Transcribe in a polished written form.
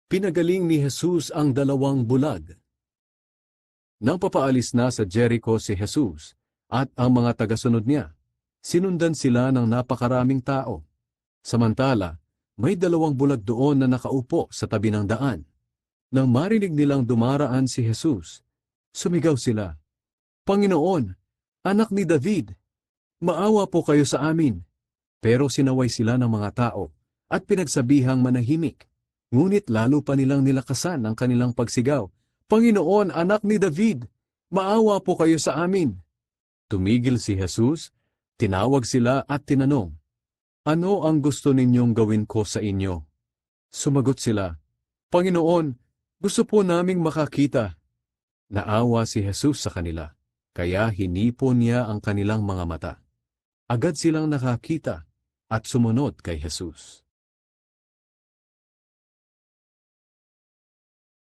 Pinagaling ni Jesus ang 2 bulag. Nang papaalis na sa Jericho si Jesus at ang mga tagasunod niya, sinundan sila ng napakaraming tao. Samantala, may 2 bulag doon na nakaupo sa tabi ng daan. Nang marinig nilang dumaraan si Jesus, sumigaw sila, "Panginoon, anak ni David, maawa po kayo sa amin." Pero sinaway sila ng mga tao at pinagsabihang manahimik. Ngunit lalo pa nilang nilakasan ang kanilang pagsigaw, "Panginoon, anak ni David, maawa po kayo sa amin." Tumigil si Jesus, tinawag sila at tinanong, "Ano ang gusto ninyong gawin ko sa inyo?" Sumagot sila, "Panginoon, gusto po naming makakita." Naawa si Jesus sa kanila, kaya hinipon niya ang kanilang mga mata. Agad silang nakakita at sumunod kay Jesus.